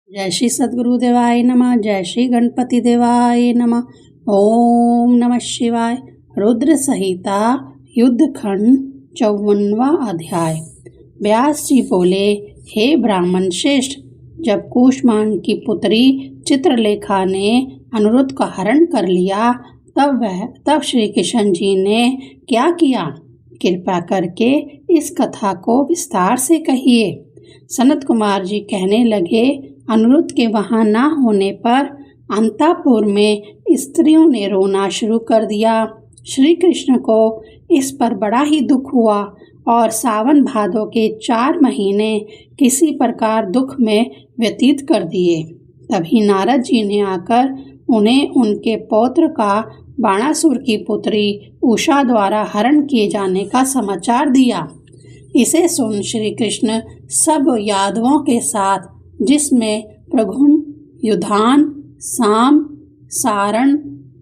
जय श्री सद्गुरु देवाय नमः। जय श्री गणपति देवाय नमः। ओम नमः शिवाय। रुद्र संहिता युद्ध खंड 54वां अध्याय। व्यास जी बोले, हे ब्राह्मण श्रेष्ठ, जब कुष्मान की पुत्री चित्रलेखा ने अनिरुद्ध का हरण कर लिया तब श्री कृष्ण जी ने क्या किया? कृपा करके इस कथा को विस्तार से कहिए। सनत कुमार जी कहने लगे, अनिरुद्ध के वहां न होने पर अंतापुर में स्त्रियों ने रोना शुरू कर दिया। श्री कृष्ण को इस पर बड़ा ही दुख हुआ और सावन भादों के 4 महीने किसी प्रकार दुख में व्यतीत कर दिए। तभी नारद जी ने आकर उन्हें उनके पौत्र का बाणासुर की पुत्री उषा द्वारा हरण किए जाने का समाचार दिया। इसे सुन श्री कृष्ण सब यादवों के साथ, जिसमें प्रघुन, युधान, साम, सारण,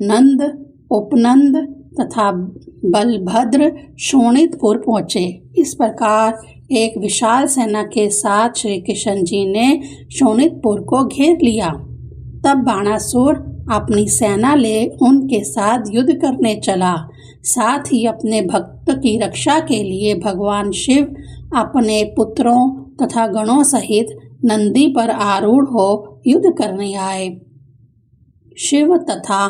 नंद, उपनंद तथा बलभद्र शोणितपुर पहुँचे। इस प्रकार एक विशाल सेना के साथ श्री कृष्ण जी ने शोणितपुर को घेर लिया। तब बाणासुर अपनी सेना ले उनके साथ युद्ध करने चला। साथ ही अपने भक्त की रक्षा के लिए भगवान शिव अपने पुत्रों तथा गणों सहित नंदी पर आरूढ़ हो युद्ध करने आए। शिव तथा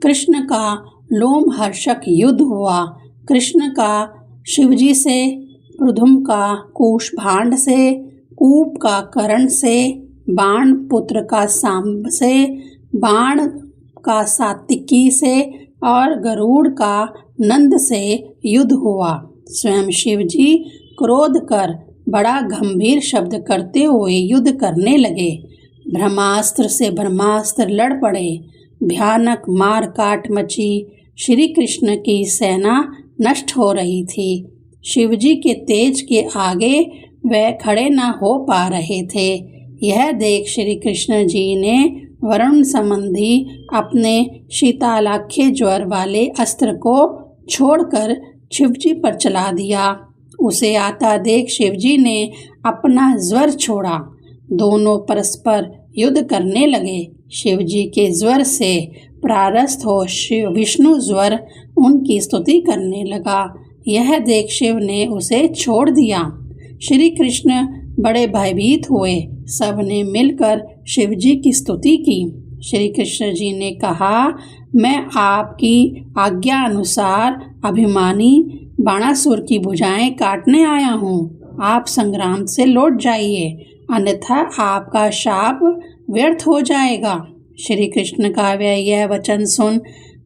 कृष्ण का लोमहर्षक युद्ध हुआ। कृष्ण का शिवजी से, प्रद्युम्न का कुशभांड से, कूप का कर्ण से, बाण पुत्र का सांब से, बाण का सात्विकी से और गरुड़ का नंद से युद्ध हुआ। स्वयं शिवजी क्रोध कर बड़ा गंभीर शब्द करते हुए युद्ध करने लगे। ब्रह्मास्त्र से ब्रह्मास्त्र लड़ पड़े। भयानक मार काट मची। श्री कृष्ण की सेना नष्ट हो रही थी। शिवजी के तेज के आगे वे खड़े न हो पा रहे थे। यह देख श्री कृष्ण जी ने वरुण संबंधी अपने शीतलाख्य ज्वर वाले अस्त्र को छोड़कर शिवजी पर चला दिया। उसे आता देख शिवजी ने अपना ज्वर छोड़ा। दोनों परस्पर युद्ध करने लगे। शिवजी के ज्वर से परास्त हो विष्णु ज्वर उनकी स्तुति करने लगा। यह देख शिव ने उसे छोड़ दिया। श्री कृष्ण बड़े भयभीत हुए। सबने मिलकर शिवजी की स्तुति की। श्री कृष्ण जी ने कहा, मैं आपकी आज्ञा अनुसार अभिमानी बाणासुर की भुजाएं काटने आया हूँ। आप संग्राम से लौट जाइए, अन्यथा आपका शाप व्यर्थ हो जाएगा। श्री कृष्ण का यह वचन सुन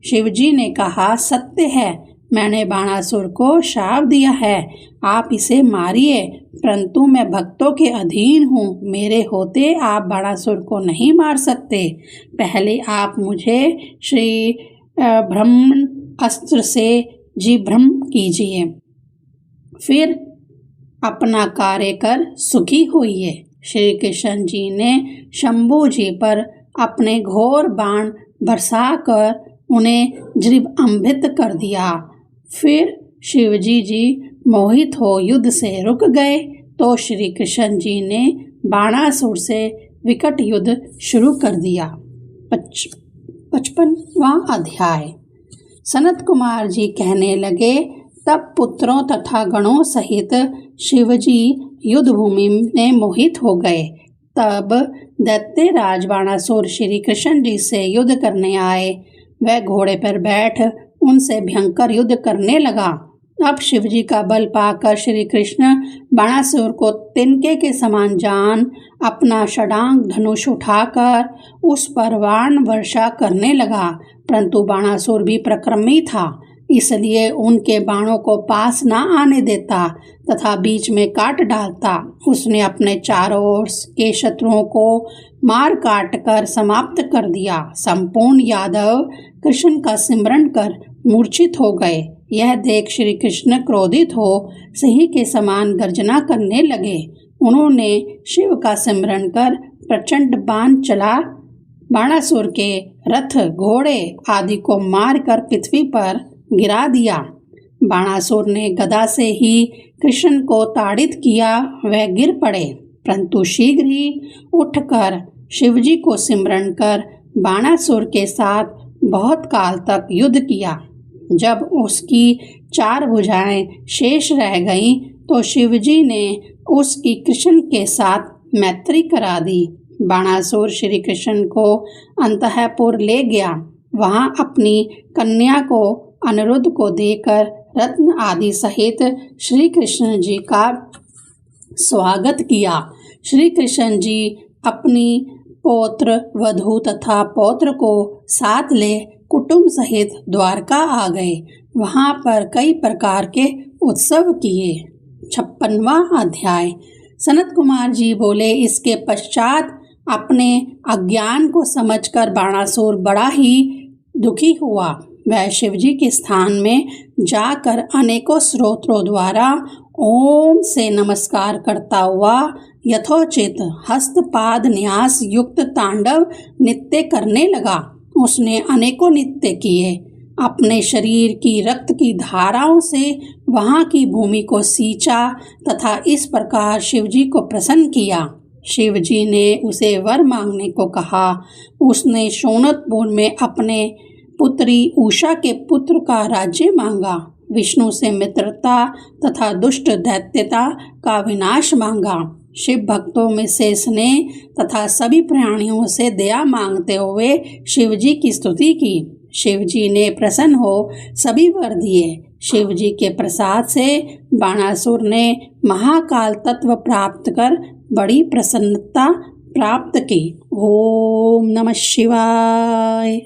शिवजी ने कहा, सत्य है, मैंने बाणासुर को शाप दिया है। आप इसे मारिए, परंतु मैं भक्तों के अधीन हूँ। मेरे होते आप बाणासुर को नहीं मार सकते। पहले आप मुझे श्री ब्रह्मण अस्त्र से जीभ्रम कीजिए, फिर अपना कार्य कर सुखी होइए। श्री कृष्ण जी ने शंभू जी पर अपने घोर बाण बरसाकर उन्हें जृंभित कर दिया। फिर शिवजी जी मोहित हो युद्ध से रुक गए तो श्री कृष्ण जी ने बाणासुर से विकट युद्ध शुरू कर दिया। 55वां अध्याय। सनत कुमार जी कहने लगे, तब पुत्रों तथा गणों सहित शिवजी युद्ध भूमि में मोहित हो गए। तब दैत्य राज बाणासुर श्री कृष्ण जी से युद्ध करने आए। वह घोड़े पर बैठ उनसे भयंकर युद्ध करने लगा। अब शिवजी का बल पाकर श्री कृष्ण बाणासुर को तिनके के समान जान अपना षडांग धनुष उठाकर उस पर बाण वर्षा करने लगा। परंतु बाणासुर भी पराक्रमी था, इसलिए उनके बाणों को पास न आने देता तथा बीच में काट डालता। उसने अपने चारों ओर के शत्रुओं को मार काट कर समाप्त कर दिया। संपूर्ण यादव कृष्ण का सिमरन कर मूर्छित हो गए। यह देख श्री कृष्ण क्रोधित हो सिंह के समान गर्जना करने लगे। उन्होंने शिव का सिमरन कर प्रचंड बाण चला बाणासुर के रथ, घोड़े आदि को मारकर पृथ्वी पर गिरा दिया। बाणासुर ने गदा से ही कृष्ण को ताड़ित किया। वह गिर पड़े, परंतु शीघ्र ही उठकर शिवजी को सिमरन कर बाणासुर के साथ बहुत काल तक युद्ध किया। जब उसकी 4 भुजाएं शेष रह गईं तो शिवजी ने उसकी कृष्ण के साथ मैत्री करा दी। बाणासुर श्री कृष्ण को अंतःपुर ले गया। वहां अपनी कन्या को अनिरुद्ध को देकर रत्न आदि सहित श्री कृष्ण जी का स्वागत किया। श्री कृष्ण जी अपनी पौत्र वधू तथा पौत्र को साथ ले कुटुंब सहित द्वारका आ गए। वहां पर कई प्रकार के उत्सव किए। 56वां अध्याय। सनत कुमार जी बोले, इसके पश्चात अपने अज्ञान को समझकर बाणासुर बड़ा ही दुखी हुआ। वह शिवजी के स्थान में जाकर अनेकों स्रोतों द्वारा ओम से नमस्कार करता हुआ यथोचित हस्तपाद न्यास युक्त तांडव नृत्य करने लगा। उसने अनेकों नृत्य किए। अपने शरीर की रक्त की धाराओं से वहां की भूमि को सींचा तथा इस प्रकार शिवजी को प्रसन्न किया। शिवजी ने उसे वर मांगने को कहा। उसने शोणतपुर में अपने पुत्री उषा के पुत्र का राज्य मांगा। विष्णु से मित्रता तथा दुष्ट दैत्यता का विनाश मांगा। शिव भक्तों में से स्नेह तथा सभी प्राणियों से दया मांगते हुए शिवजी की स्तुति की। शिवजी ने प्रसन्न हो सभी वर दिए। शिवजी के प्रसाद से बाणासुर ने महाकाल तत्व प्राप्त कर बड़ी प्रसन्नता प्राप्त की। ओम नमः शिवाय।